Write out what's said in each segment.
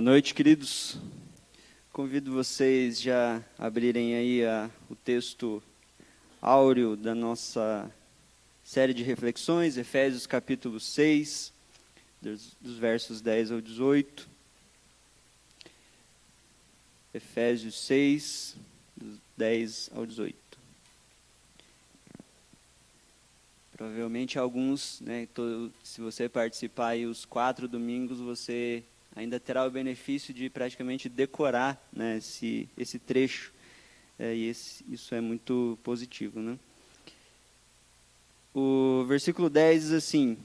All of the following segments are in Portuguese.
noite, queridos. Convido vocês já a abrirem aí o texto áureo da nossa série de reflexões, Efésios capítulo 6, dos versos 10 ao 18. Efésios 6, dos 10 ao 18. Provavelmente alguns, se você participar aí os 4 domingos, você ainda terá o benefício de praticamente decorar, esse trecho. Isso é muito positivo, né? O versículo 10 diz assim: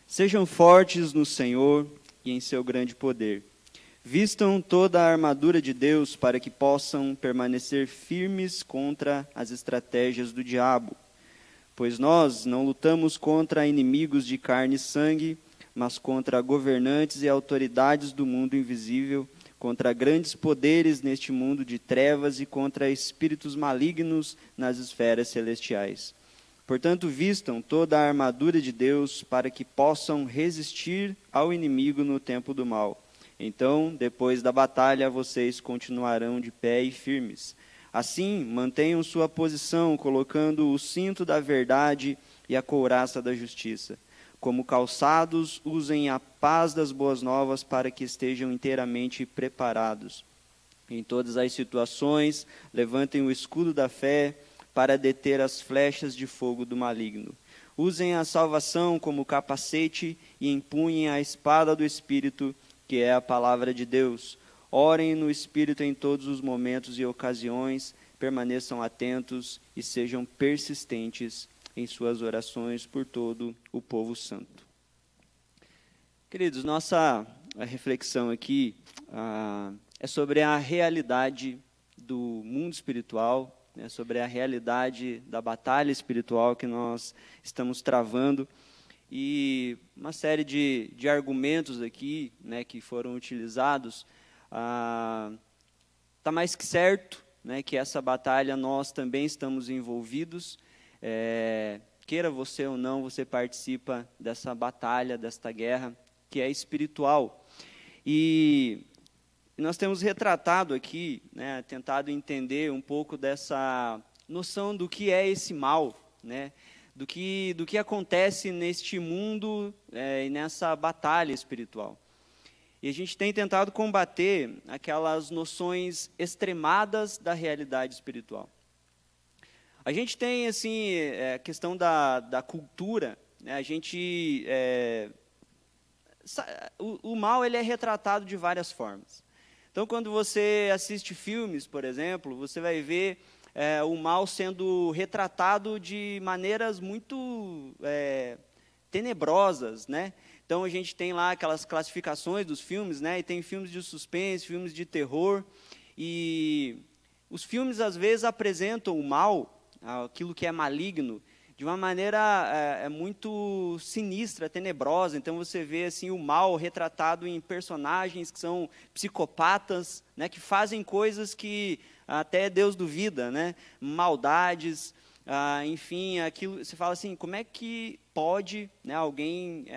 sejam fortes no Senhor e em seu grande poder. Vistam toda a armadura de Deus para que possam permanecer firmes contra as estratégias do diabo. Pois nós não lutamos contra inimigos de carne e sangue, mas contra governantes e autoridades do mundo invisível, contra grandes poderes neste mundo de trevas e contra espíritos malignos nas esferas celestiais. Portanto, vistam toda a armadura de Deus para que possam resistir ao inimigo no tempo do mal. Então, depois da batalha, vocês continuarão de pé e firmes. Assim, mantenham sua posição, colocando o cinto da verdade e a couraça da justiça. Como calçados, usem a paz das boas novas para que estejam inteiramente preparados. Em todas as situações, levantem o escudo da fé para deter as flechas de fogo do maligno. Usem a salvação como capacete e empunhem a espada do Espírito, que é a palavra de Deus. Orem no Espírito em todos os momentos e ocasiões, permaneçam atentos e sejam persistentes em suas orações por todo o povo santo. Queridos, nossa reflexão aqui é sobre a realidade do mundo espiritual, sobre a realidade da batalha espiritual que nós estamos travando, e uma série de argumentos aqui, que foram utilizados. Está mais que certo, que essa batalha nós também estamos envolvidos. Queira você ou não, você participa dessa batalha, desta guerra, que é espiritual. E nós temos retratado aqui, tentado entender um pouco dessa noção do que é esse mal, do que acontece neste mundo e nessa batalha espiritual. E a gente tem tentado combater aquelas noções extremadas da realidade espiritual. A gente tem, assim, a questão da cultura, a gente... o mal, ele é retratado de várias formas. Então, quando você assiste filmes, por exemplo, você vai ver o mal sendo retratado de maneiras muito tenebrosas, Então, a gente tem lá aquelas classificações dos filmes, e tem filmes de suspense, filmes de terror, e os filmes, às vezes, apresentam o mal, aquilo que é maligno, de uma maneira muito sinistra, tenebrosa. Então, você vê assim, o mal retratado em personagens que são psicopatas, que fazem coisas que até Deus duvida, maldades, enfim, aquilo, você fala assim, como é que pode alguém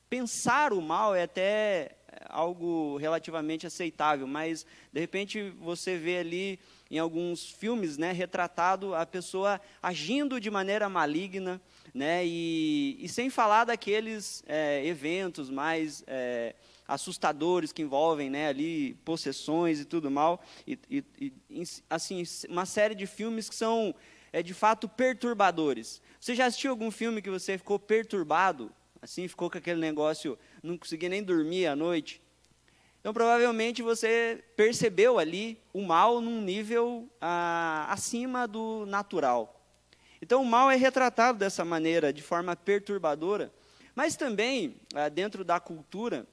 pensar o mal? É até algo relativamente aceitável, mas de repente você vê ali em alguns filmes, retratado a pessoa agindo de maneira maligna, e sem falar daqueles eventos mais assustadores que envolvem ali possessões e tudo mal, e assim, uma série de filmes que são de fato perturbadores. Você já assistiu algum filme que você ficou perturbado, assim, ficou com aquele negócio, não conseguia nem dormir à noite? Então, provavelmente, você percebeu ali o mal num nível acima do natural. Então, o mal é retratado dessa maneira, de forma perturbadora. Mas também, dentro da cultura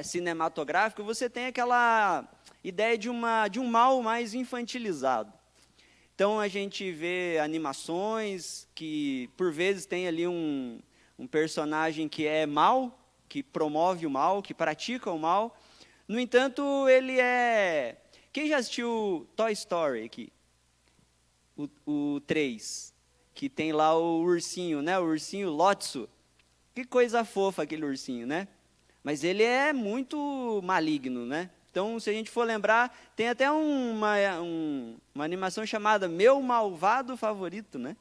cinematográfica, você tem aquela ideia de um mal mais infantilizado. Então, a gente vê animações que, por vezes, tem ali um personagem que é mau, que promove o mal, que pratica o mal. No entanto, ele é... Quem já assistiu Toy Story aqui? O 3, que tem lá o ursinho, o ursinho Lotso. Que coisa fofa aquele ursinho, mas ele é muito maligno, né? Então, se a gente for lembrar, tem até uma animação chamada Meu Malvado Favorito, né?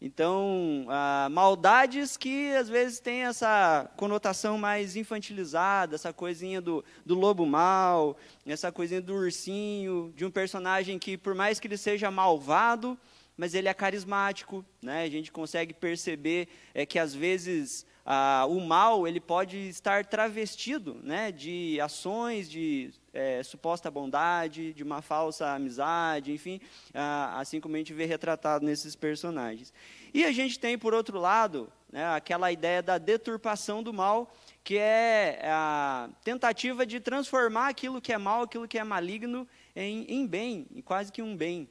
Então, maldades que às vezes têm essa conotação mais infantilizada, essa coisinha do lobo mau, essa coisinha do ursinho, de um personagem que, por mais que ele seja malvado, mas ele é carismático, né? A gente consegue perceber que às vezes o mal ele pode estar travestido, né, de ações de suposta bondade, de uma falsa amizade, enfim, assim como a gente vê retratado nesses personagens. E a gente tem, por outro lado, né, aquela ideia da deturpação do mal, que é a tentativa de transformar aquilo que é mal, aquilo que é maligno, em bem, em quase que um bem.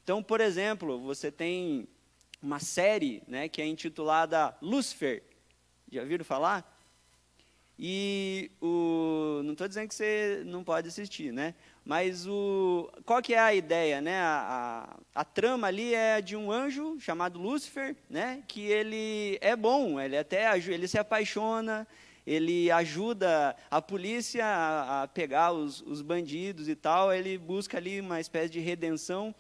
Então, por exemplo, você tem uma série, né, que é intitulada Lúcifer. Já ouviram falar? E não estou dizendo que você não pode assistir, né? Mas qual que é a ideia, né? A trama ali é de um anjo chamado Lúcifer, né? Que ele é bom, ele se apaixona, ele ajuda a polícia a pegar os bandidos e tal. Ele busca ali uma espécie de redenção.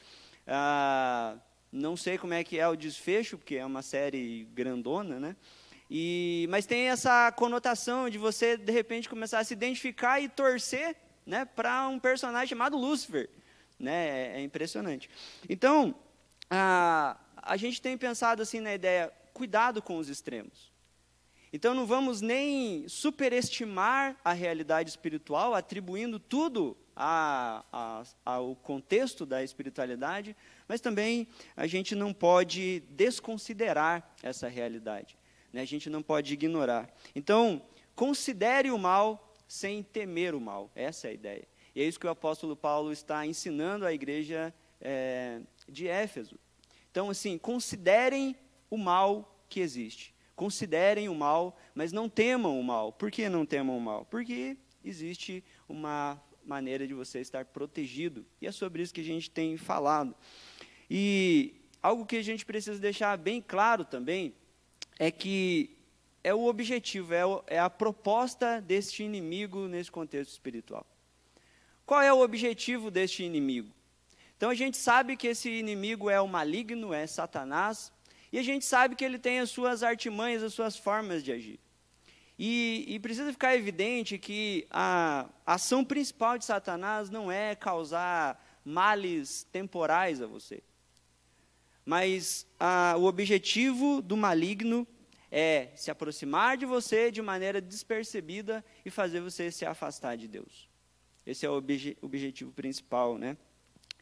Não sei como é que é o desfecho, porque é uma série grandona, né? Mas tem essa conotação de você, de repente, começar a se identificar e torcer, né, para um personagem chamado Lúcifer. Né? É impressionante. Então, a gente tem pensado assim na ideia, cuidado com os extremos. Então, não vamos nem superestimar a realidade espiritual, atribuindo tudo ao contexto da espiritualidade, mas também a gente não pode desconsiderar essa realidade. A gente não pode ignorar. Então, considere o mal sem temer o mal. Essa é a ideia. E é isso que o apóstolo Paulo está ensinando à igreja de Éfeso. Então, assim, considerem o mal que existe. Considerem o mal, mas não temam o mal. Por que não temam o mal? Porque existe uma maneira de você estar protegido. E é sobre isso que a gente tem falado. E algo que a gente precisa deixar bem claro também, é que é o objetivo, é a proposta deste inimigo nesse contexto espiritual. Qual é o objetivo deste inimigo? Então, a gente sabe que esse inimigo é o maligno, é Satanás, e a gente sabe que ele tem as suas artimanhas, as suas formas de agir. E precisa ficar evidente que a ação principal de Satanás não é causar males temporais a você. Mas o objetivo do maligno é se aproximar de você de maneira despercebida e fazer você se afastar de Deus. Esse é o objetivo principal, né?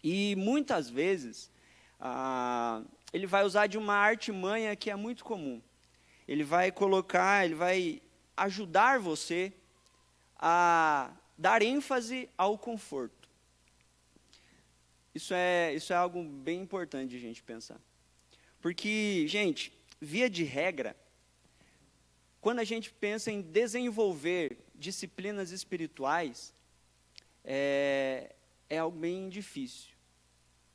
E muitas vezes ele vai usar de uma artimanha que é muito comum. Ele vai ajudar você a dar ênfase ao conforto. Isso é algo bem importante de a gente pensar. Porque, gente, via de regra, quando a gente pensa em desenvolver disciplinas espirituais, é algo bem difícil.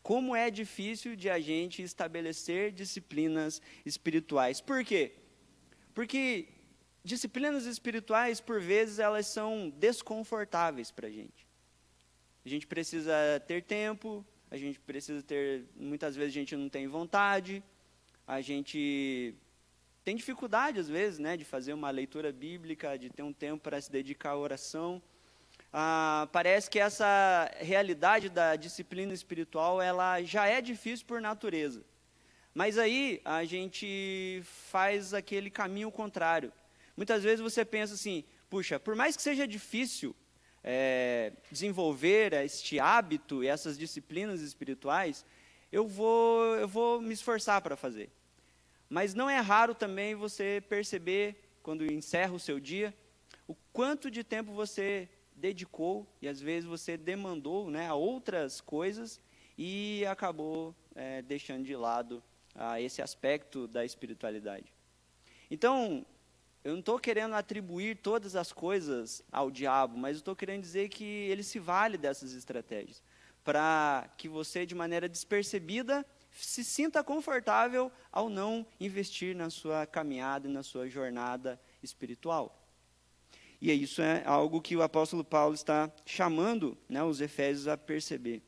Como é difícil de a gente estabelecer disciplinas espirituais. Por quê? Porque disciplinas espirituais, por vezes, elas são desconfortáveis para a gente. A gente precisa ter tempo, a gente precisa muitas vezes a gente não tem vontade, a gente tem dificuldade, às vezes, né, de fazer uma leitura bíblica, de ter um tempo para se dedicar à oração. Parece que essa realidade da disciplina espiritual, ela já é difícil por natureza. Mas aí a gente faz aquele caminho contrário. Muitas vezes você pensa assim, puxa, por mais que seja difícil desenvolver este hábito e essas disciplinas espirituais, eu vou me esforçar para fazer. Mas não é raro também você perceber, quando encerra o seu dia, o quanto de tempo você dedicou, e às vezes você demandou, né, a outras coisas, e acabou deixando de lado esse aspecto da espiritualidade. Então, eu não estou querendo atribuir todas as coisas ao diabo, mas estou querendo dizer que ele se vale dessas estratégias, para que você, de maneira despercebida, se sinta confortável ao não investir na sua caminhada e na sua jornada espiritual. E isso é algo que o apóstolo Paulo está chamando, né, os efésios a perceber.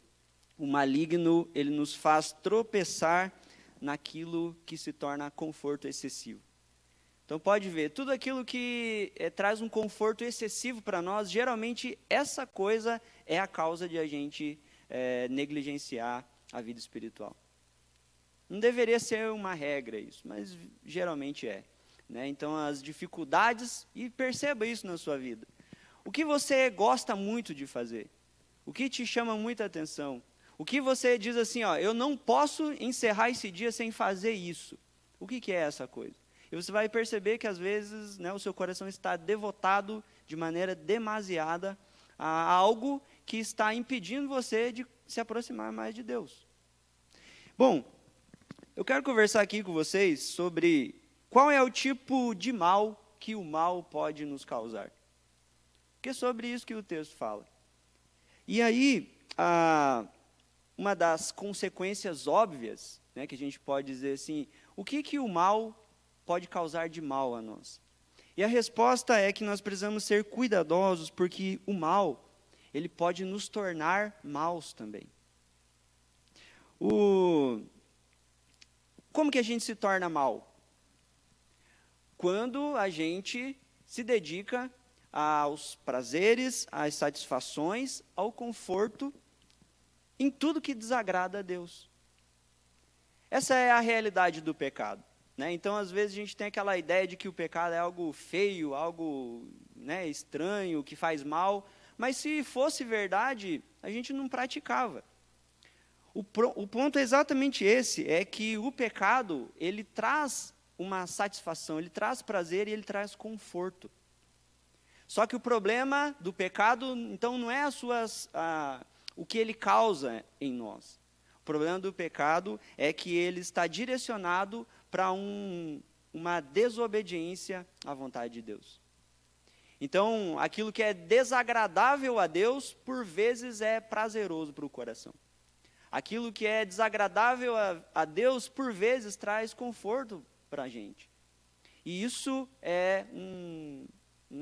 O maligno, ele nos faz tropeçar naquilo que se torna conforto excessivo. Então pode ver, tudo aquilo que traz um conforto excessivo para nós, geralmente essa coisa é a causa de a gente negligenciar a vida espiritual. Não deveria ser uma regra isso, mas geralmente é. Né? Então as dificuldades, e perceba isso na sua vida. O que você gosta muito de fazer? O que te chama muita atenção? O que você diz assim, ó, eu não posso encerrar esse dia sem fazer isso. O que é essa coisa? E você vai perceber que às vezes, né, o seu coração está devotado de maneira demasiada a algo que está impedindo você de se aproximar mais de Deus. Bom, eu quero conversar aqui com vocês sobre qual é o tipo de mal que o mal pode nos causar. Porque é sobre isso que o texto fala. E aí, uma das consequências óbvias, né, que a gente pode dizer assim, o que o mal pode causar de mal a nós? E a resposta é que nós precisamos ser cuidadosos, porque o mal, ele pode nos tornar maus também. Como que a gente se torna mal? Quando a gente se dedica aos prazeres, às satisfações, ao conforto, em tudo que desagrada a Deus. Essa é a realidade do pecado. Né? Então, às vezes, a gente tem aquela ideia de que o pecado é algo feio, algo, né, estranho, que faz mal, mas se fosse verdade, a gente não praticava. O ponto é exatamente esse, é que o pecado, ele traz uma satisfação, ele traz prazer e ele traz conforto. Só que o problema do pecado, então, não é o que ele causa em nós. O problema do pecado é que ele está direcionado para uma desobediência à vontade de Deus. Então, aquilo que é desagradável a Deus, por vezes é prazeroso para o coração. Aquilo que é desagradável a Deus, por vezes traz conforto para a gente. E isso é um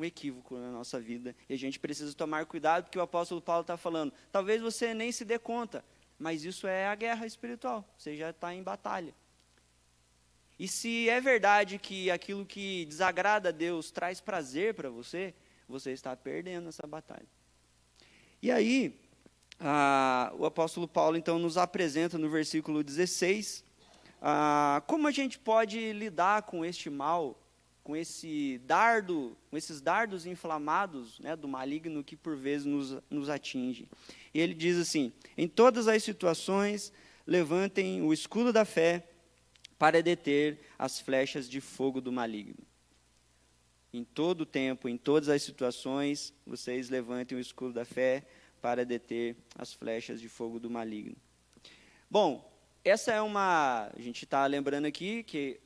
equívoco na nossa vida. E a gente precisa tomar cuidado, porque o apóstolo Paulo está falando, talvez você nem se dê conta, mas isso é a guerra espiritual, você já está em batalha. E se é verdade que aquilo que desagrada a Deus traz prazer para você, você está perdendo essa batalha. E aí, o apóstolo Paulo, então, nos apresenta no versículo 16, como a gente pode lidar com este mal, com esses dardos inflamados, né, do maligno que por vezes nos atinge. E ele diz assim, em todas as situações, levantem o escudo da fé para deter as flechas de fogo do maligno. Em todo o tempo, em todas as situações, vocês levantem o escudo da fé para deter as flechas de fogo do maligno. Bom, essa é a gente está lembrando aqui que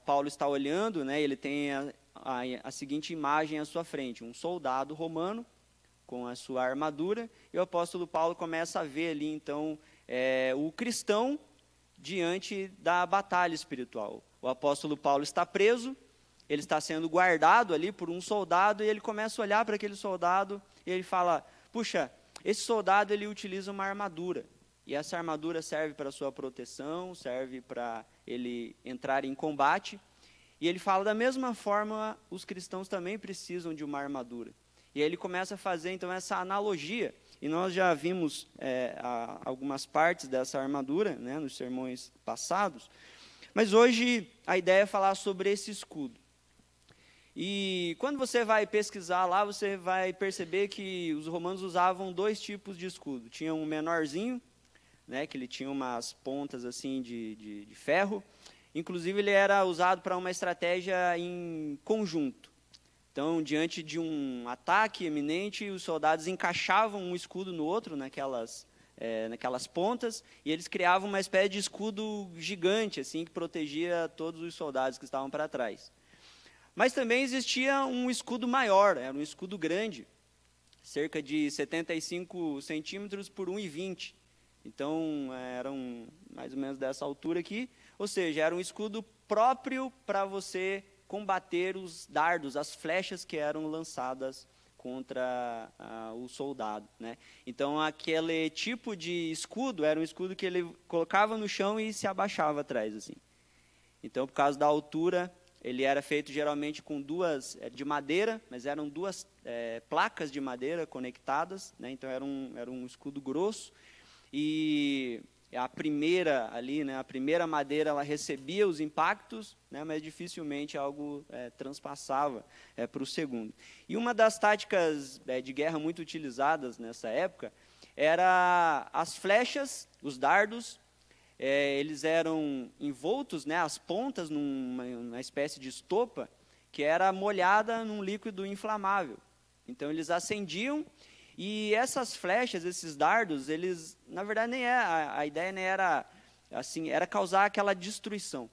Paulo está olhando, né, ele tem a seguinte imagem à sua frente, um soldado romano com a sua armadura, e o apóstolo Paulo começa a ver ali, então, o cristão diante da batalha espiritual. O apóstolo Paulo está preso, ele está sendo guardado ali por um soldado, e ele começa a olhar para aquele soldado, e ele fala, puxa, esse soldado ele utiliza uma armadura, e essa armadura serve para a sua proteção, serve para ele entrar em combate, e ele fala, da mesma forma, os cristãos também precisam de uma armadura. E aí ele começa a fazer, então, essa analogia, e nós já vimos algumas partes dessa armadura, né, nos sermões passados, mas hoje a ideia é falar sobre esse escudo. E quando você vai pesquisar lá, você vai perceber que os romanos usavam dois tipos de escudo. Tinha um menorzinho, né, que ele tinha umas pontas assim de ferro, inclusive ele era usado para uma estratégia em conjunto. Então, diante de um ataque eminente, os soldados encaixavam um escudo no outro, naquelas pontas, e eles criavam uma espécie de escudo gigante, assim, que protegia todos os soldados que estavam para trás. Mas também existia um escudo maior, era um escudo grande, cerca de 75 centímetros por 1,20. Então, eram mais ou menos dessa altura aqui, ou seja, era um escudo próprio para você combater os dardos, as flechas que eram lançadas contra o soldado, né? Então, aquele tipo de escudo era um escudo que ele colocava no chão e se abaixava atrás, assim. Então, por causa da altura, ele era feito geralmente com de madeira, mas eram duas placas de madeira conectadas, né? Então, era um escudo grosso. E a primeira ali, né, a primeira madeira, ela recebia os impactos, né, mas dificilmente algo transpassava para o segundo. E uma das táticas de guerra muito utilizadas nessa época era as flechas, os dardos. Eles eram envoltos, né, as pontas numa espécie de estopa que era molhada num líquido inflamável. Então eles acendiam. E essas flechas, esses dardos, eles, na verdade, a ideia nem era assim, era causar aquela destruição.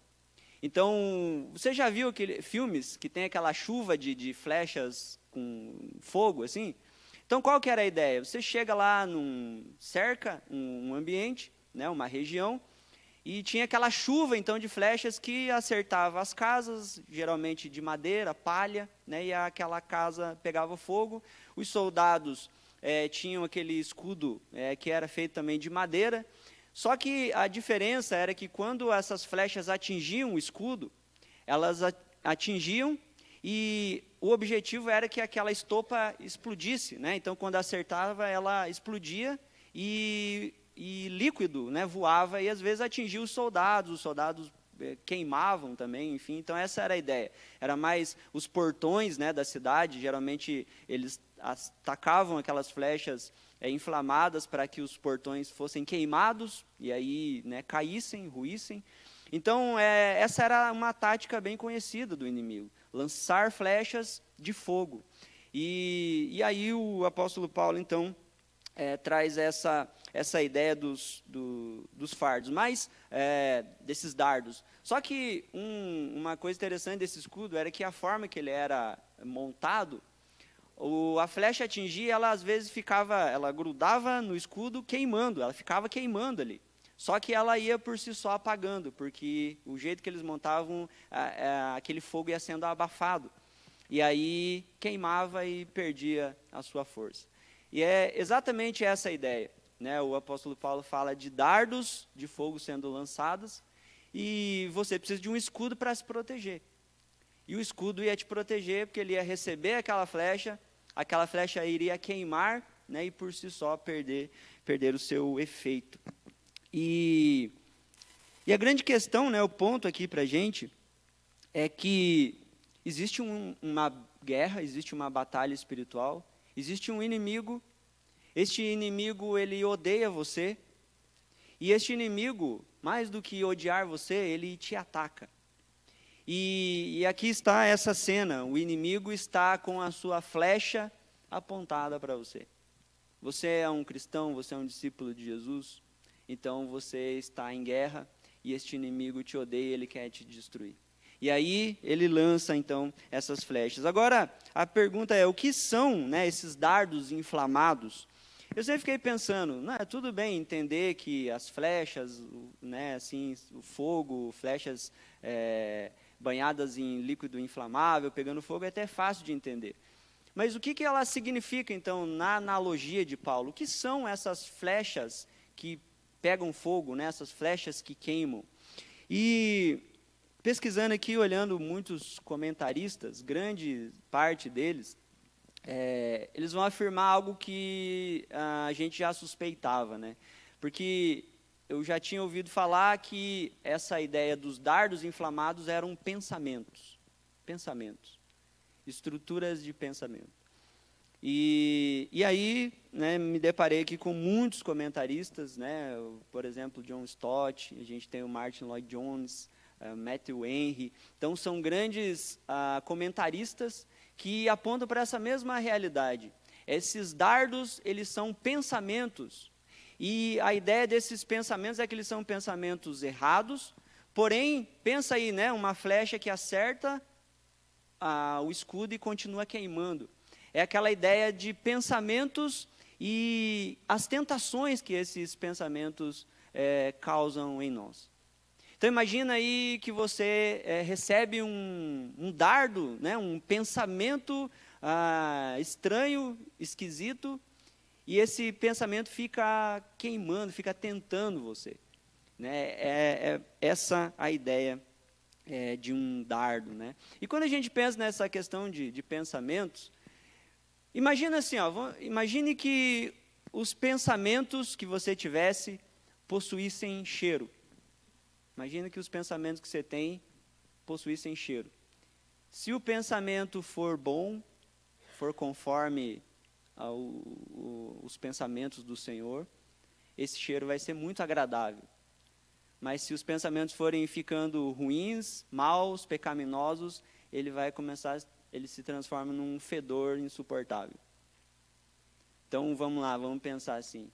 Então, você já viu filmes que tem aquela chuva de flechas com fogo, assim? Então, qual que era a ideia? Você chega lá, cerca um ambiente, né, uma região, e tinha aquela chuva, então, de flechas que acertava as casas, geralmente de madeira, palha, né, e aquela casa pegava fogo. Os soldados tinham aquele escudo que era feito também de madeira, só que a diferença era que quando essas flechas atingiam o escudo, elas atingiam e o objetivo era que aquela estopa explodisse, né? Então, quando acertava, ela explodia e líquido, né, voava e às vezes atingia os soldados queimavam também, enfim. Então essa era a ideia. Era mais os portões, né, da cidade, geralmente eles atacavam aquelas flechas inflamadas para que os portões fossem queimados e aí, né, caíssem, ruíssem. Então essa era uma tática bem conhecida do inimigo, lançar flechas de fogo. E aí o apóstolo Paulo, então, traz essa ideia dos fardos, mas desses dardos. Só que uma coisa interessante desse escudo era que a forma que ele era montado, a flecha atingia, ela às vezes ela grudava no escudo queimando, ela ficava queimando ali. Só que ela ia por si só apagando, porque o jeito que eles montavam, aquele fogo ia sendo abafado. E aí queimava e perdia a sua força. E é exatamente essa a ideia, né? O apóstolo Paulo fala de dardos de fogo sendo lançados e você precisa de um escudo para se proteger. E o escudo ia te proteger porque ele ia receber aquela flecha iria queimar, né, e por si só perder o seu efeito. E a grande questão, né, o ponto aqui para a gente é que existe uma guerra, existe uma batalha espiritual, existe um inimigo. Este inimigo, ele odeia você. E este inimigo, mais do que odiar você, ele te ataca. E aqui está essa cena. O inimigo está com a sua flecha apontada para você. Você é um cristão, você é um discípulo de Jesus. Então você está em guerra e este inimigo te odeia, ele quer te destruir. E aí ele lança, então, essas flechas. Agora, a pergunta é, o que são, né, esses dardos inflamados? Eu sempre fiquei pensando, tudo bem entender que as flechas, né, assim, o fogo, flechas banhadas em líquido inflamável, pegando fogo, é até fácil de entender. Mas o que ela significa, então, na analogia de Paulo? O que são essas flechas que pegam fogo, né, essas flechas que queimam? E pesquisando aqui, olhando muitos comentaristas, grande parte deles, eles vão afirmar algo que a gente já suspeitava, né? Porque eu já tinha ouvido falar que essa ideia dos dardos inflamados eram pensamentos, estruturas de pensamento. E aí, né, me deparei aqui com muitos comentaristas, né? Por exemplo, John Stott, a gente tem o Martin Lloyd Jones, Matthew Henry. Então, são grandes comentaristas que apontam para essa mesma realidade. Esses dardos, eles são pensamentos. E a ideia desses pensamentos é que eles são pensamentos errados, porém, pensa aí, né, uma flecha que acerta o escudo e continua queimando. É aquela ideia de pensamentos e as tentações que esses pensamentos causam em nós. Então, imagina aí que você recebe um dardo, né, um pensamento estranho, esquisito, e esse pensamento fica queimando, fica tentando você. Né? É essa a ideia de um dardo. Né? E quando a gente pensa nessa questão de pensamentos, imagina assim, imagine que os pensamentos que você tivesse possuíssem cheiro. Imagina que os pensamentos que você tem possuíssem cheiro. Se o pensamento for bom, for conforme os pensamentos do Senhor, esse cheiro vai ser muito agradável. Mas se os pensamentos forem ficando ruins, maus, pecaminosos, ele se transforma num fedor insuportável. Então, vamos lá, vamos pensar assim.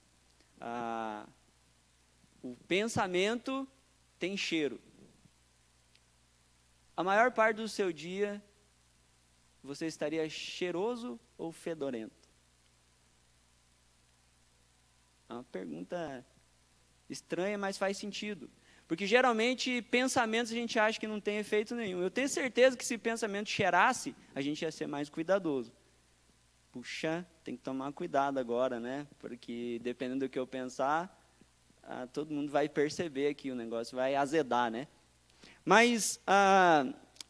O pensamento tem cheiro. A maior parte do seu dia, você estaria cheiroso ou fedorento? É uma pergunta estranha, mas faz sentido. Porque geralmente pensamentos a gente acha que não tem efeito nenhum. Eu tenho certeza que se pensamento cheirasse, a gente ia ser mais cuidadoso. Puxa, tem que tomar cuidado agora, né? Porque dependendo do que eu pensar, todo mundo vai perceber que o negócio vai azedar, né? Mas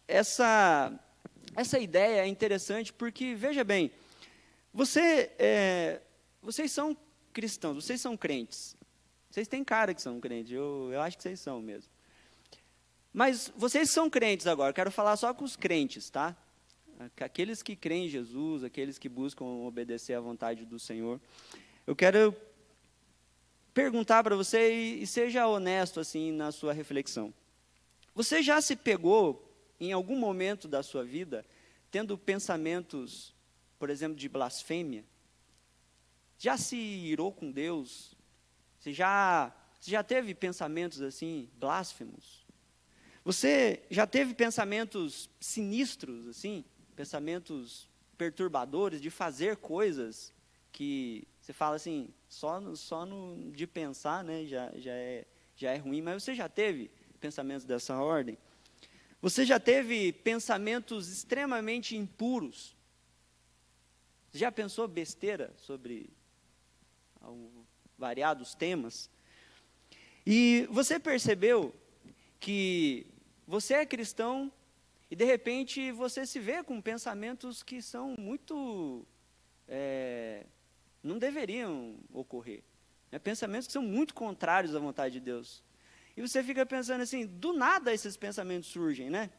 essa ideia é interessante porque, veja bem, vocês são cristãos, vocês são crentes. Vocês têm cara que são crentes, eu acho que vocês são mesmo. Mas vocês são crentes agora, eu quero falar só com os crentes, tá? Aqueles que creem em Jesus, aqueles que buscam obedecer à vontade do Senhor. Eu quero perguntar para você e seja honesto assim na sua reflexão. Você já se pegou em algum momento da sua vida tendo pensamentos, por exemplo, de blasfêmia? Já se irou com Deus? Você já teve pensamentos assim, blasfemos? Você já teve pensamentos sinistros, assim? Pensamentos perturbadores de fazer coisas que você fala assim, só de pensar, né, já é ruim, mas você já teve pensamentos dessa ordem? Você já teve pensamentos extremamente impuros? Você já pensou besteira sobre variados temas? E você percebeu que você é cristão e, de repente, você se vê com pensamentos que são muito... não deveriam ocorrer. Né? Pensamentos que são muito contrários à vontade de Deus. E você fica pensando assim, do nada esses pensamentos surgem, né?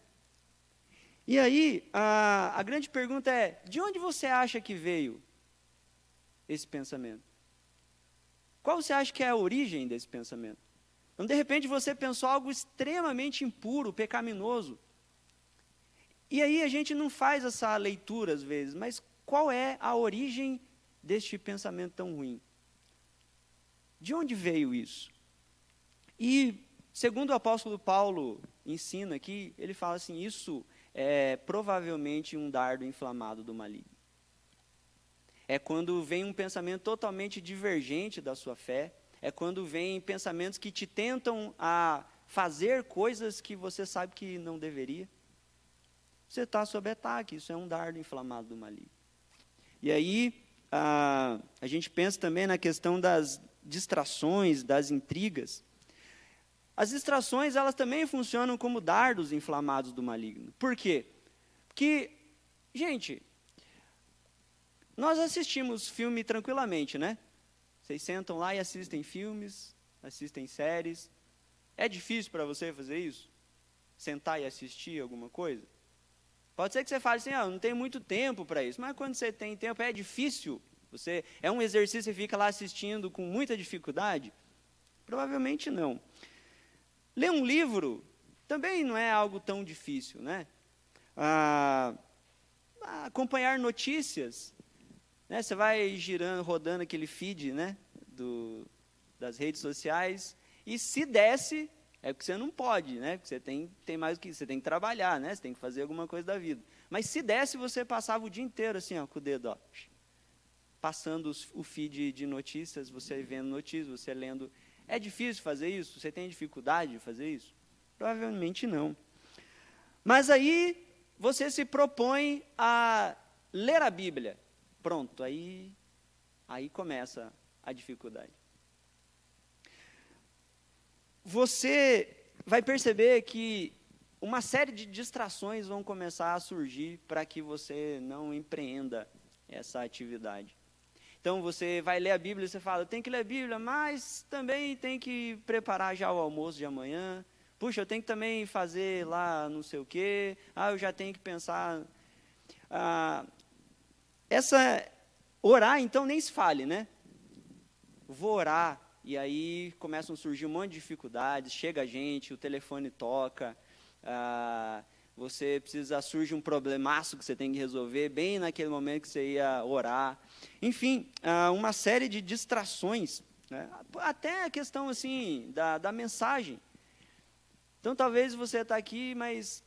E aí, a grande pergunta é, de onde você acha que veio esse pensamento? Qual você acha que é a origem desse pensamento? Então, de repente, você pensou algo extremamente impuro, pecaminoso. E aí a gente não faz essa leitura às vezes, mas qual é a origem deste pensamento tão ruim? De onde veio isso? E, segundo o apóstolo Paulo ensina aqui, ele fala assim, isso é provavelmente um dardo inflamado do maligno. É quando vem um pensamento totalmente divergente da sua fé, é quando vem pensamentos que te tentam a fazer coisas que você sabe que não deveria. Você está sob ataque, isso é um dardo inflamado do maligno. E aí, a gente pensa também na questão das distrações, das intrigas. As distrações, elas também funcionam como dardos inflamados do maligno. Por quê? Porque, gente, nós assistimos filme tranquilamente, né? Vocês sentam lá e assistem filmes, assistem séries. É difícil para você fazer isso? Sentar e assistir alguma coisa? Pode ser que você fale assim, não tenho muito tempo para isso. Mas quando você tem tempo, é difícil. É um exercício, você fica lá assistindo com muita dificuldade? Provavelmente não. Ler um livro também não é algo tão difícil, né? Acompanhar notícias, né? Você vai rodando aquele feed, né? Das redes sociais, e se desce, é porque você não pode, né? Porque você tem mais o que você tem que trabalhar, né? Você tem que fazer alguma coisa da vida. Mas se desse, você passava o dia inteiro assim, com o dedo, passando o feed de notícias, você vendo notícias, você lendo. É difícil fazer isso? Você tem dificuldade de fazer isso? Provavelmente não. Mas aí você se propõe a ler a Bíblia. Pronto, aí começa a dificuldade. Você vai perceber que uma série de distrações vão começar a surgir para que você não empreenda essa atividade. Então, você vai ler a Bíblia e você fala, eu tenho que ler a Bíblia, mas também tem que preparar já o almoço de amanhã. Puxa, eu tenho que também fazer lá não sei o quê. Eu já tenho que pensar. Orar, então, nem se fale, né? Vou orar, e aí começam a surgir um monte de dificuldades, chega a gente, o telefone toca, surge um problemaço que você tem que resolver, bem naquele momento que você ia orar. Enfim, uma série de distrações, né? Até a questão assim, da mensagem. Então, talvez você está aqui, mas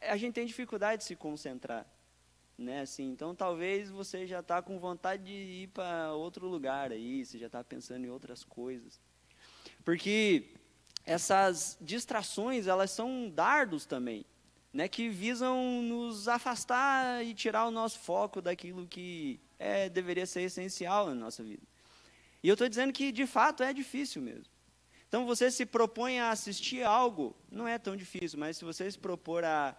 a gente tem dificuldade de se concentrar. Né, assim, então, talvez você já está com vontade de ir para outro lugar aí, você já está pensando em outras coisas. Porque essas distrações, elas são dardos também, né, que visam nos afastar e tirar o nosso foco daquilo que deveria ser essencial na nossa vida. E eu estou dizendo que, de fato, é difícil mesmo. Então, você se propõe a assistir algo, não é tão difícil, mas se você se propor a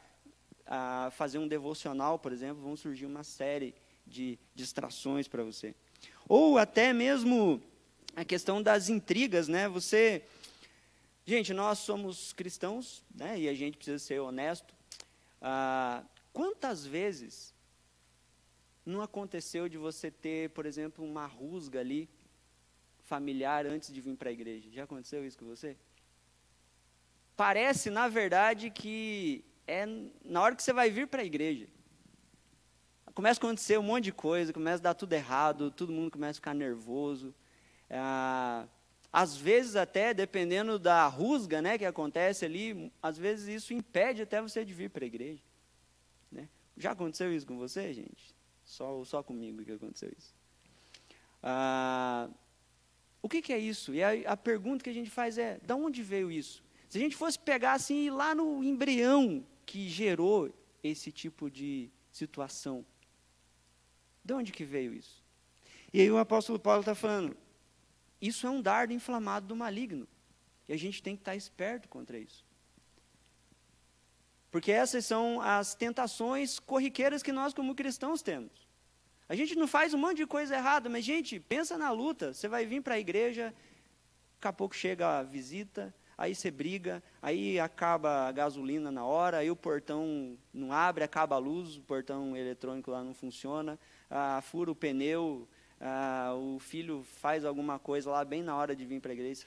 fazer um devocional, por exemplo, vão surgir uma série de distrações para você. Ou até mesmo a questão das intrigas, né? Gente, nós somos cristãos, né? E a gente precisa ser honesto. Quantas vezes não aconteceu de você ter, por exemplo, uma rusga ali, familiar, antes de vir para a igreja? Já aconteceu isso com você? Parece, na verdade, que na hora que você vai vir para a igreja. Começa a acontecer um monte de coisa, começa a dar tudo errado, todo mundo começa a ficar nervoso. Às vezes até, dependendo da rusga, né, que acontece ali, às vezes isso impede até você de vir para a igreja. Né? Já aconteceu isso com você, gente? Só comigo que aconteceu isso. O que é isso? E a pergunta que a gente faz é, de onde veio isso? Se a gente fosse pegar assim, lá no embrião que gerou esse tipo de situação, de onde que veio isso? E aí o apóstolo Paulo está falando, isso é um dardo inflamado do maligno, e a gente tem que estar esperto contra isso. Porque essas são as tentações corriqueiras que nós como cristãos temos. A gente não faz um monte de coisa errada, mas gente, pensa na luta, você vai vir para a igreja, daqui a pouco chega a visita, aí você briga, aí acaba a gasolina na hora, aí o portão não abre, acaba a luz, o portão eletrônico lá não funciona, fura o pneu, o filho faz alguma coisa lá bem na hora de vir para a igreja,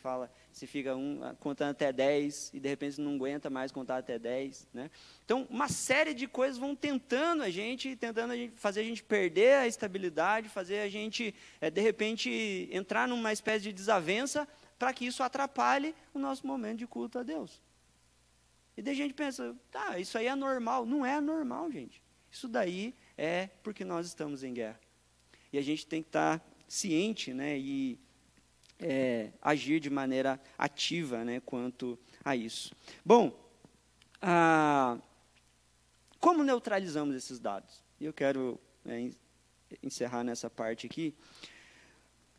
você fica contando até 10 e de repente você não aguenta mais contar até 10. Né? Então, uma série de coisas vão tentando fazer a gente perder a estabilidade, fazer a gente, de repente, entrar numa espécie de desavença, para que isso atrapalhe o nosso momento de culto a Deus. E daí a gente pensa, isso aí é normal. Não é normal, gente. Isso daí é porque nós estamos em guerra. E a gente tem que estar ciente, né, e agir de maneira ativa, né, quanto a isso. Bom, como neutralizamos esses dados? Eu quero encerrar nessa parte aqui.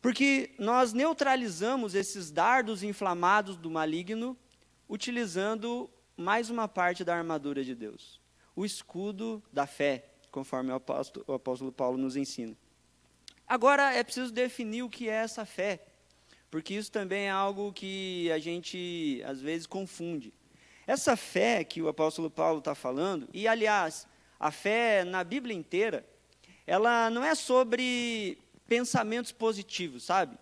Porque nós neutralizamos esses dardos inflamados do maligno utilizando mais uma parte da armadura de Deus. O escudo da fé, conforme o apóstolo Paulo nos ensina. Agora, é preciso definir o que é essa fé, porque isso também é algo que a gente, às vezes, confunde. Essa fé que o apóstolo Paulo está falando, e, aliás, a fé na Bíblia inteira, ela não é sobre pensamentos positivos, sabe?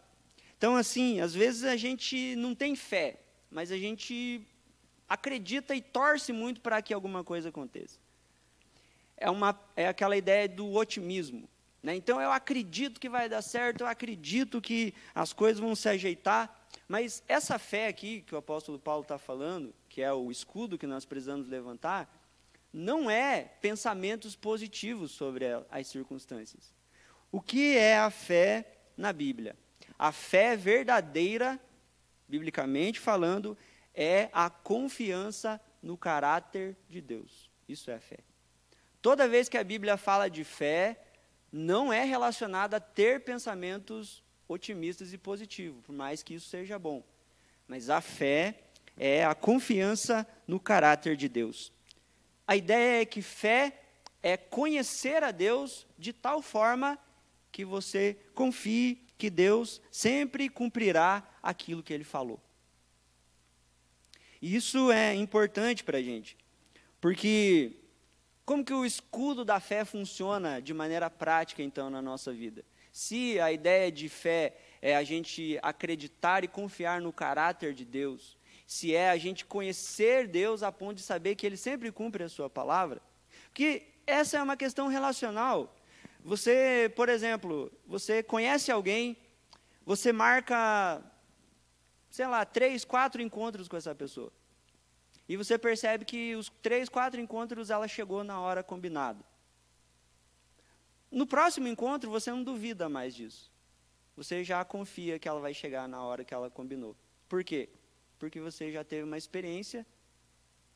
Então, assim, às vezes a gente não tem fé, mas a gente acredita e torce muito para que alguma coisa aconteça. É aquela ideia do otimismo. Né? Então, eu acredito que vai dar certo, eu acredito que as coisas vão se ajeitar, mas essa fé aqui, que o apóstolo Paulo está falando, que é o escudo que nós precisamos levantar, não é pensamentos positivos sobre as circunstâncias. O que é a fé na Bíblia? A fé verdadeira, biblicamente falando, é a confiança no caráter de Deus. Isso é a fé. Toda vez que a Bíblia fala de fé, não é relacionada a ter pensamentos otimistas e positivos, por mais que isso seja bom. Mas a fé é a confiança no caráter de Deus. A ideia é que fé é conhecer a Deus de tal forma que você confie que Deus sempre cumprirá aquilo que Ele falou. E isso é importante para a gente, porque como que o escudo da fé funciona de maneira prática, então, na nossa vida? Se a ideia de fé é a gente acreditar e confiar no caráter de Deus, se é a gente conhecer Deus a ponto de saber que Ele sempre cumpre a sua palavra, porque essa é uma questão relacional. Você, por exemplo, você conhece alguém, você marca, sei lá, 3, 4 encontros com essa pessoa. E você percebe que os 3, 4 encontros ela chegou na hora combinada. No próximo encontro, você não duvida mais disso. Você já confia que ela vai chegar na hora que ela combinou. Por quê? Porque você já teve uma experiência,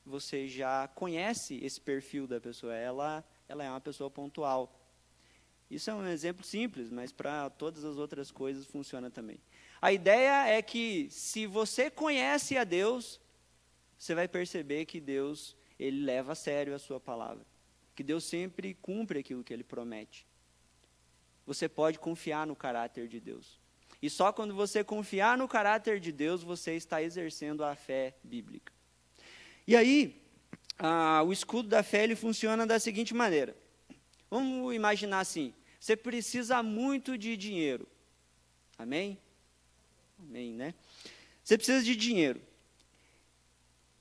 você já conhece esse perfil da pessoa. Ela é uma pessoa pontual. Isso é um exemplo simples, mas para todas as outras coisas funciona também. A ideia é que se você conhece a Deus, você vai perceber que Deus, Ele leva a sério a sua palavra. Que Deus sempre cumpre aquilo que Ele promete. Você pode confiar no caráter de Deus. E só quando você confiar no caráter de Deus, você está exercendo a fé bíblica. E aí, o escudo da fé ele funciona da seguinte maneira. Vamos imaginar assim, você precisa muito de dinheiro. Amém? Amém, né? Você precisa de dinheiro.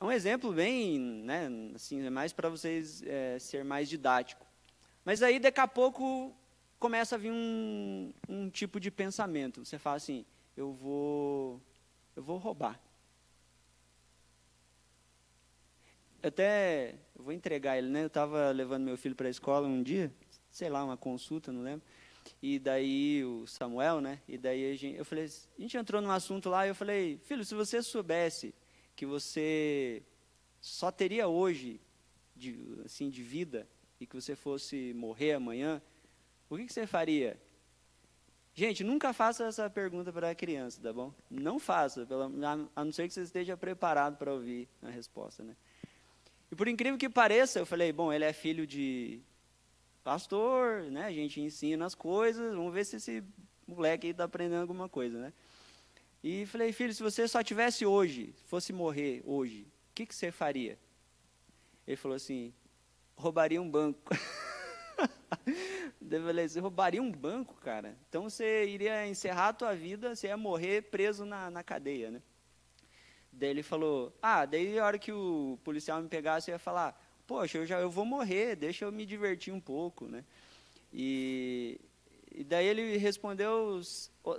É um exemplo bem, né, assim, é mais para vocês ser mais didático. Mas aí, daqui a pouco, começa a vir um tipo de pensamento. Você fala assim, eu vou roubar. Eu vou entregar ele, né? Eu estava levando meu filho para a escola um dia, sei lá, uma consulta, não lembro. E daí o Samuel, né? E daí eu falei, a gente entrou num assunto lá e eu falei, filho, se você soubesse que você só teria hoje de vida e que você fosse morrer amanhã, o que você faria? Gente, nunca faça essa pergunta para a criança, tá bom? Não faça, a não ser que você esteja preparado para ouvir a resposta, né? E por incrível que pareça, eu falei, bom, ele é filho de pastor, né? A gente ensina as coisas, vamos ver se esse moleque aí está aprendendo alguma coisa, né? E falei, filho, se você só tivesse hoje, fosse morrer hoje, o que você faria? Ele falou assim, roubaria um banco. Eu falei, você roubaria um banco, cara? Então você iria encerrar a tua vida, você ia morrer preso na cadeia, né? Daí ele falou, daí a hora que o policial me pegasse, eu ia falar, poxa, eu vou morrer, deixa eu me divertir um pouco, né? E daí ele respondeu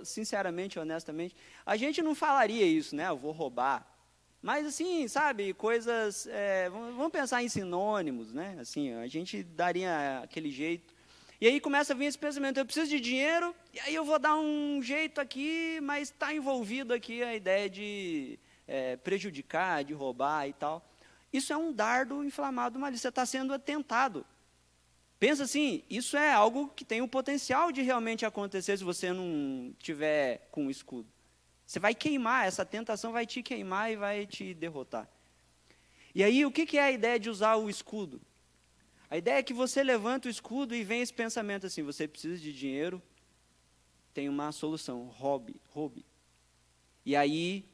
sinceramente, honestamente, a gente não falaria isso, né? Eu vou roubar. Mas assim, sabe, coisas, vamos pensar em sinônimos, né? Assim, a gente daria aquele jeito. E aí começa a vir esse pensamento, eu preciso de dinheiro, e aí eu vou dar um jeito aqui, mas está envolvido aqui a ideia de prejudicar, de roubar e tal. Isso é um dardo inflamado, mas você está sendo atentado. Pensa assim, isso é algo que tem o potencial de realmente acontecer se você não tiver com o escudo. Você vai queimar, essa tentação vai te queimar e vai te derrotar. E aí, o que é a ideia de usar o escudo? A ideia é que você levanta o escudo e vem esse pensamento assim, você precisa de dinheiro, tem uma solução, roube. E aí,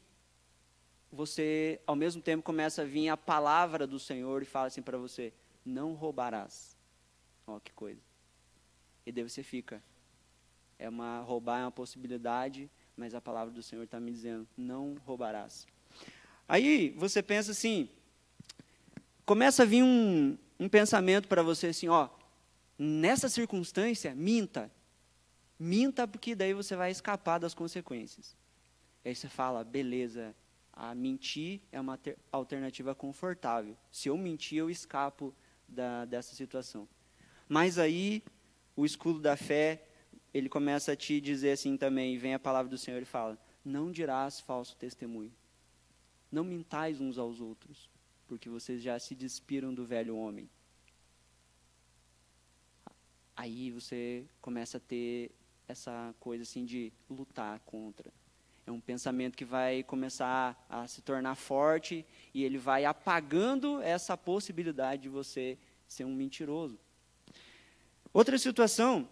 você, ao mesmo tempo, começa a vir a palavra do Senhor e fala assim para você, não roubarás. Ó, que coisa. E daí você fica, roubar é uma possibilidade, mas a palavra do Senhor está me dizendo, não roubarás. Aí você pensa assim, começa a vir um pensamento para você assim, nessa circunstância, minta. Minta porque daí você vai escapar das consequências. Aí você fala, beleza, a mentir é uma alternativa confortável. Se eu mentir, eu escapo dessa situação. Mas aí, o escudo da fé, ele começa a te dizer assim também, vem a palavra do Senhor e fala, não dirás falso testemunho. Não mintais uns aos outros, porque vocês já se despiram do velho homem. aí você começa a ter essa coisa assim de lutar contra. É um pensamento que vai começar a se tornar forte e ele vai apagando essa possibilidade de você ser um mentiroso. Outra situação,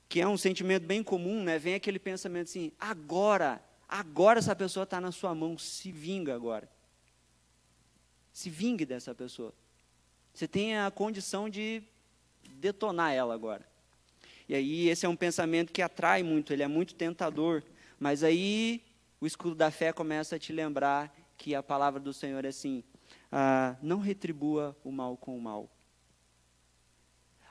que é um sentimento bem comum, né? Vem aquele pensamento assim, agora essa pessoa está na sua mão, se vinga agora. Se vingue dessa pessoa. Você tem a condição de detonar ela agora. E aí esse é um pensamento que atrai muito, ele é muito tentador. Mas aí o escudo da fé começa a te lembrar que a palavra do Senhor é assim, não retribua o mal com o mal.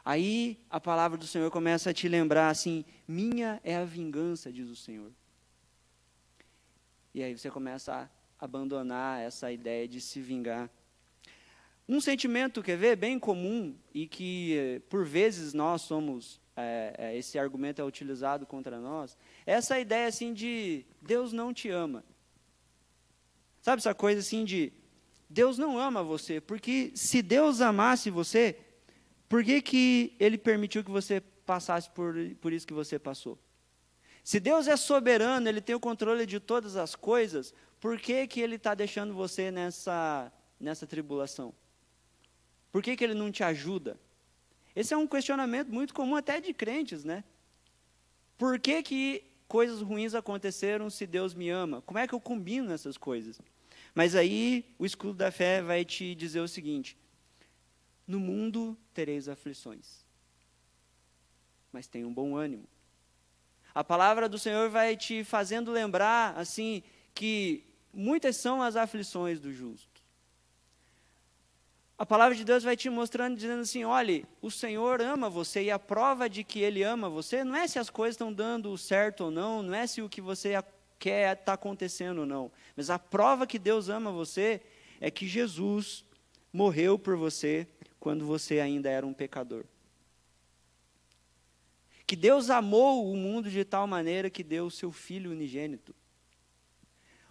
Aí a palavra do Senhor começa a te lembrar assim, minha é a vingança, diz o Senhor. E aí você começa a abandonar essa ideia de se vingar. Um sentimento, quer ver, bem comum e que por vezes nós somos, esse argumento é utilizado contra nós, é essa ideia assim de Deus não te ama. Sabe essa coisa assim de Deus não ama você, porque se Deus amasse você, por que Ele permitiu que você passasse por isso que você passou? Se Deus é soberano, Ele tem o controle de todas as coisas, por que Ele está deixando você nessa tribulação? Por que Ele não te ajuda? Esse é um questionamento muito comum até de crentes, né? Por que coisas ruins aconteceram se Deus me ama? Como é que eu combino essas coisas? Mas aí o escudo da fé vai te dizer o seguinte, no mundo tereis aflições, mas tenha um bom ânimo. A palavra do Senhor vai te fazendo lembrar, assim, que muitas são as aflições do justo. A palavra de Deus vai te mostrando, dizendo assim, olhe, o Senhor ama você, e a prova de que Ele ama você, não é se as coisas estão dando certo ou não, não é se o que você quer está acontecendo ou não, mas a prova que Deus ama você, é que Jesus morreu por você, quando você ainda era um pecador. Que Deus amou o mundo de tal maneira que deu o seu Filho unigênito.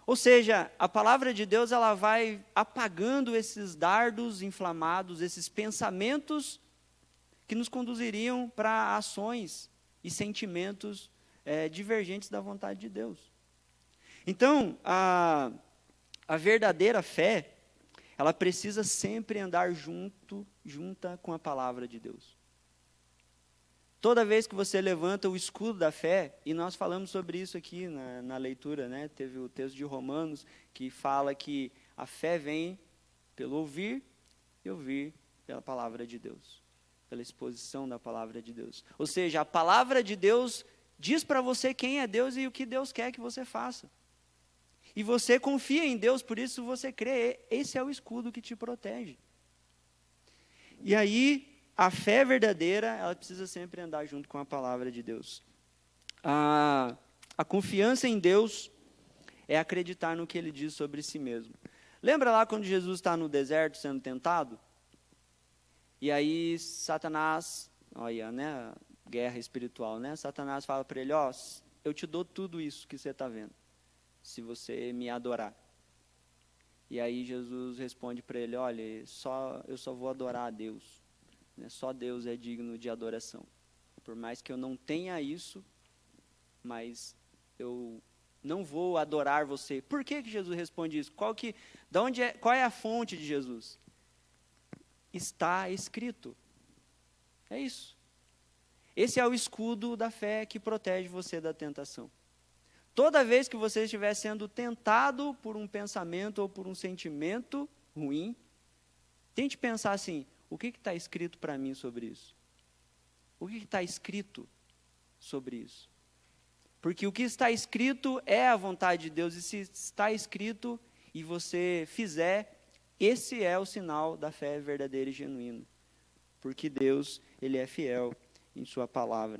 Ou seja, a palavra de Deus ela vai apagando esses dardos inflamados, esses pensamentos que nos conduziriam para ações e sentimentos divergentes da vontade de Deus. Então, a verdadeira fé, ela precisa sempre andar junta com a palavra de Deus. Toda vez que você levanta o escudo da fé, e nós falamos sobre isso aqui na leitura, né? Teve o texto de Romanos, que fala que a fé vem pelo ouvir, e ouvir pela palavra de Deus, pela exposição da palavra de Deus. Ou seja, a palavra de Deus diz para você quem é Deus e o que Deus quer que você faça. E você confia em Deus, por isso você crê. Esse é o escudo que te protege. E aí, a fé verdadeira, ela precisa sempre andar junto com a palavra de Deus. A confiança em Deus é acreditar no que Ele diz sobre si mesmo. Lembra lá quando Jesus está no deserto sendo tentado? E aí Satanás, olha, né, guerra espiritual, né? Satanás fala para ele, eu te dou tudo isso que você está vendo, se você me adorar. E aí Jesus responde para ele, olha, eu só vou adorar a Deus. Só Deus é digno de adoração. Por mais que eu não tenha isso, mas eu não vou adorar você. Por que Jesus responde isso? Qual é a fonte de Jesus? Está escrito. É isso. Esse é o escudo da fé que protege você da tentação. Toda vez que você estiver sendo tentado por um pensamento ou por um sentimento ruim, tente pensar assim, o que está escrito para mim sobre isso? O que está escrito sobre isso? Porque o que está escrito é a vontade de Deus, e se está escrito e você fizer, esse é o sinal da fé verdadeira e genuína. Porque Deus, Ele é fiel em sua palavra.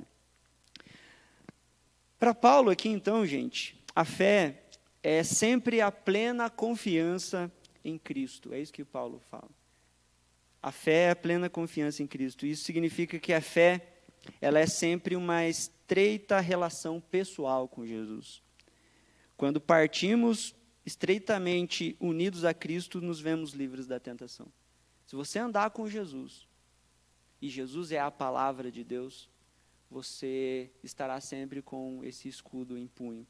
Para Paulo aqui então, gente, a fé é sempre a plena confiança em Cristo. É isso que Paulo fala. A fé é a plena confiança em Cristo. Isso significa que a fé, ela é sempre uma estreita relação pessoal com Jesus. Quando partimos estreitamente unidos a Cristo, nos vemos livres da tentação. Se você andar com Jesus, e Jesus é a palavra de Deus, você estará sempre com esse escudo em punho.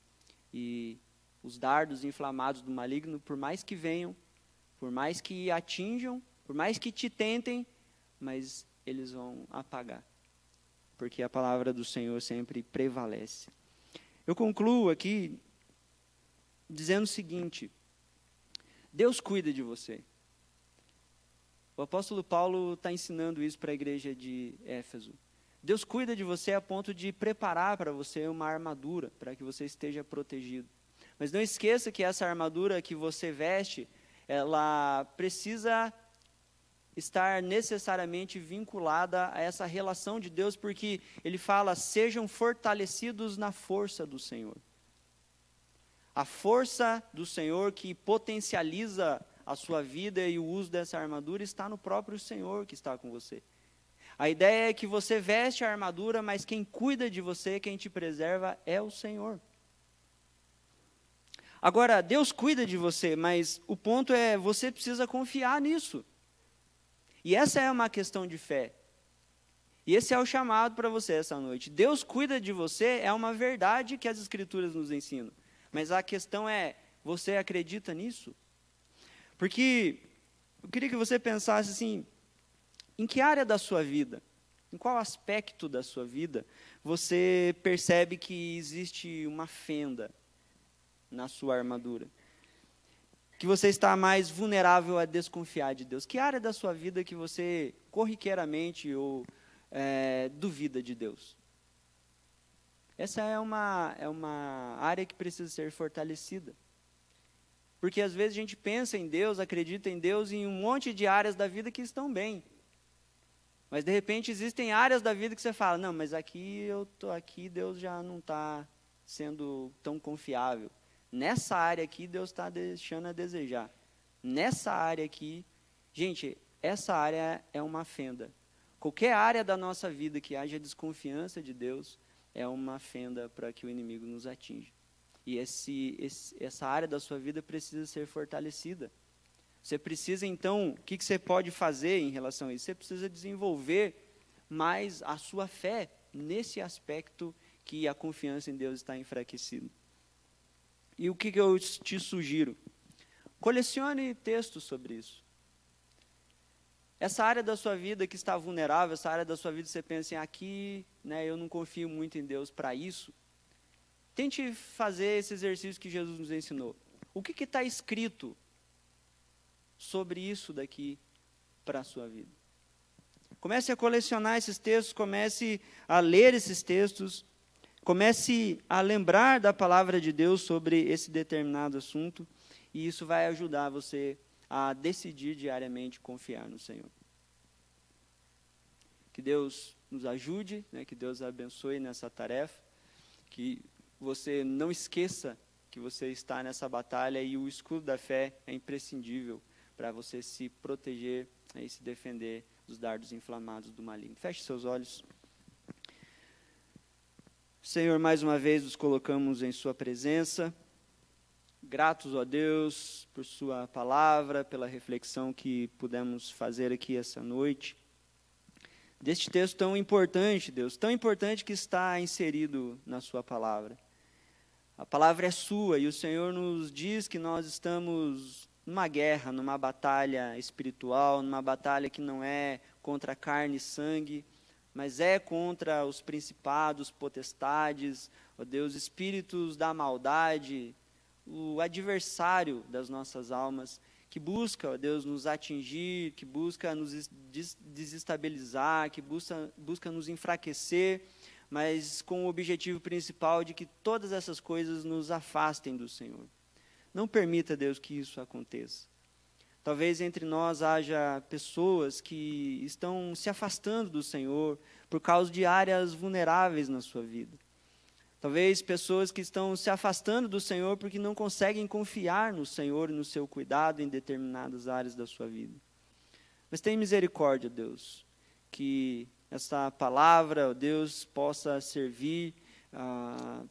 E os dardos inflamados do maligno, por mais que venham, por mais que atinjam, por mais que te tentem, mas eles vão apagar, porque a palavra do Senhor sempre prevalece. Eu concluo aqui dizendo o seguinte: Deus cuida de você. O apóstolo Paulo está ensinando isso para a igreja de Éfeso. Deus cuida de você a ponto de preparar para você uma armadura, para que você esteja protegido. Mas não esqueça que essa armadura que você veste, ela precisa estar necessariamente vinculada a essa relação de Deus, porque ele fala: sejam fortalecidos na força do Senhor. A força do Senhor que potencializa a sua vida e o uso dessa armadura está no próprio Senhor que está com você. A ideia é que você veste a armadura, mas quem cuida de você, quem te preserva é o Senhor. Agora, Deus cuida de você, mas o ponto é, você precisa confiar nisso. E essa é uma questão de fé. E esse é o chamado para você essa noite. Deus cuida de você é uma verdade que as Escrituras nos ensinam. Mas a questão é, você acredita nisso? Porque eu queria que você pensasse assim, em que área da sua vida, em qual aspecto da sua vida, você percebe que existe uma fenda na sua armadura? Que você está mais vulnerável a desconfiar de Deus? Que área da sua vida que você corriqueiramente ou duvida de Deus? Essa é uma área que precisa ser fortalecida. Porque às vezes a gente pensa em Deus, acredita em Deus em um monte de áreas da vida que estão bem. Mas de repente existem áreas da vida que você fala, não, mas aqui Deus já não está sendo tão confiável. Nessa área aqui Deus está deixando a desejar. Nessa área aqui, gente, essa área é uma fenda. Qualquer área da nossa vida que haja desconfiança de Deus é uma fenda para que o inimigo nos atinja. E essa área da sua vida precisa ser fortalecida. Você precisa, então, o que você pode fazer em relação a isso? Você precisa desenvolver mais a sua fé nesse aspecto que a confiança em Deus está enfraquecida. E o que eu te sugiro? Colecione textos sobre isso. Essa área da sua vida que está vulnerável, essa área da sua vida que você pensa assim, aqui, eu não confio muito em Deus para isso. Tente fazer esse exercício que Jesus nos ensinou. O que está escrito sobre isso daqui para a sua vida? Comece a colecionar esses textos, comece a ler esses textos, comece a lembrar da palavra de Deus sobre esse determinado assunto, e isso vai ajudar você a decidir diariamente confiar no Senhor. Que Deus nos ajude, que Deus abençoe nessa tarefa, que você não esqueça que você está nessa batalha e o escudo da fé é imprescindível para você se proteger e se defender dos dardos inflamados do maligno. Feche seus olhos. Senhor, mais uma vez nos colocamos em sua presença, gratos a Deus por sua palavra, pela reflexão que pudemos fazer aqui essa noite. Deste texto tão importante, Deus, tão importante que está inserido na sua palavra. A palavra é sua e o Senhor nos diz que nós estamos numa guerra, numa batalha espiritual, numa batalha que não é contra carne e sangue, mas é contra os principados, potestades, ó Deus, espíritos da maldade, o adversário das nossas almas, que busca, ó Deus, nos atingir, que busca nos desestabilizar, que busca nos enfraquecer, mas com o objetivo principal de que todas essas coisas nos afastem do Senhor. Não permita, Deus, que isso aconteça. Talvez entre nós haja pessoas que estão se afastando do Senhor por causa de áreas vulneráveis na sua vida. Talvez pessoas que estão se afastando do Senhor porque não conseguem confiar no Senhor e no seu cuidado em determinadas áreas da sua vida. Mas tem misericórdia, Deus, que essa palavra, Deus, possa servir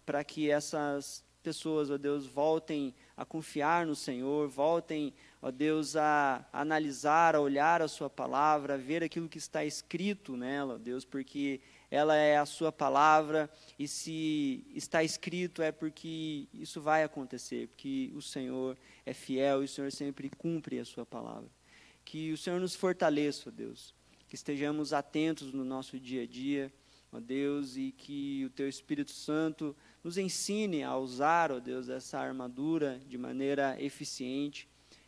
para que essas pessoas, ó Deus, voltem a confiar no Senhor, voltem, ó Deus, a analisar, a olhar a sua palavra, a ver aquilo que está escrito nela, ó Deus, porque ela é a sua palavra, e se está escrito é porque isso vai acontecer, porque o Senhor é fiel e o Senhor sempre cumpre a sua palavra. Que o Senhor nos fortaleça, ó Deus, que estejamos atentos no nosso dia a dia, ó Deus, e que o Teu Espírito Santo nos ensine a usar, ó Deus, essa armadura de maneira eficiente,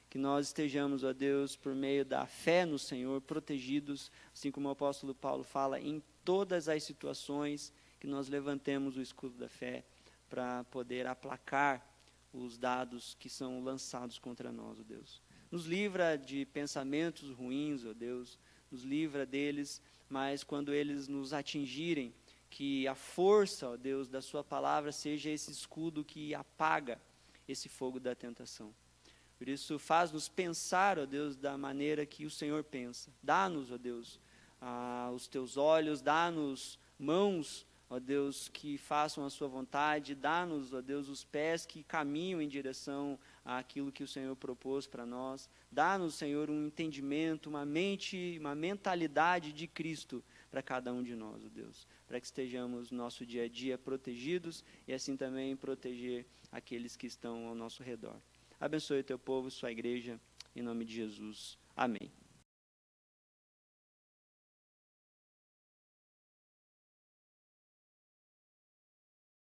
que nós estejamos, ó Deus, por meio da fé no Senhor, protegidos, assim como o apóstolo Paulo fala, em todas as situações, que nós levantemos o escudo da fé para poder aplacar os dados que são lançados contra nós, ó Deus. Nos livra de pensamentos ruins, ó Deus, nos livra deles, mas quando eles nos atingirem, que a força, ó Deus, da sua palavra seja esse escudo que apaga esse fogo da tentação. Por isso, faz-nos pensar, ó Deus, da maneira que o Senhor pensa. Dá-nos, ó Deus, os teus olhos, dá-nos mãos, ó Deus, que façam a sua vontade, dá-nos, ó Deus, os pés que caminham em direção àquilo que o Senhor propôs para nós. Dá-nos, Senhor, um entendimento, uma mente, uma mentalidade de Cristo para cada um de nós, ó Deus, para que estejamos no nosso dia a dia protegidos e assim também proteger aqueles que estão ao nosso redor. Abençoe o teu povo, sua igreja, em nome de Jesus. Amém.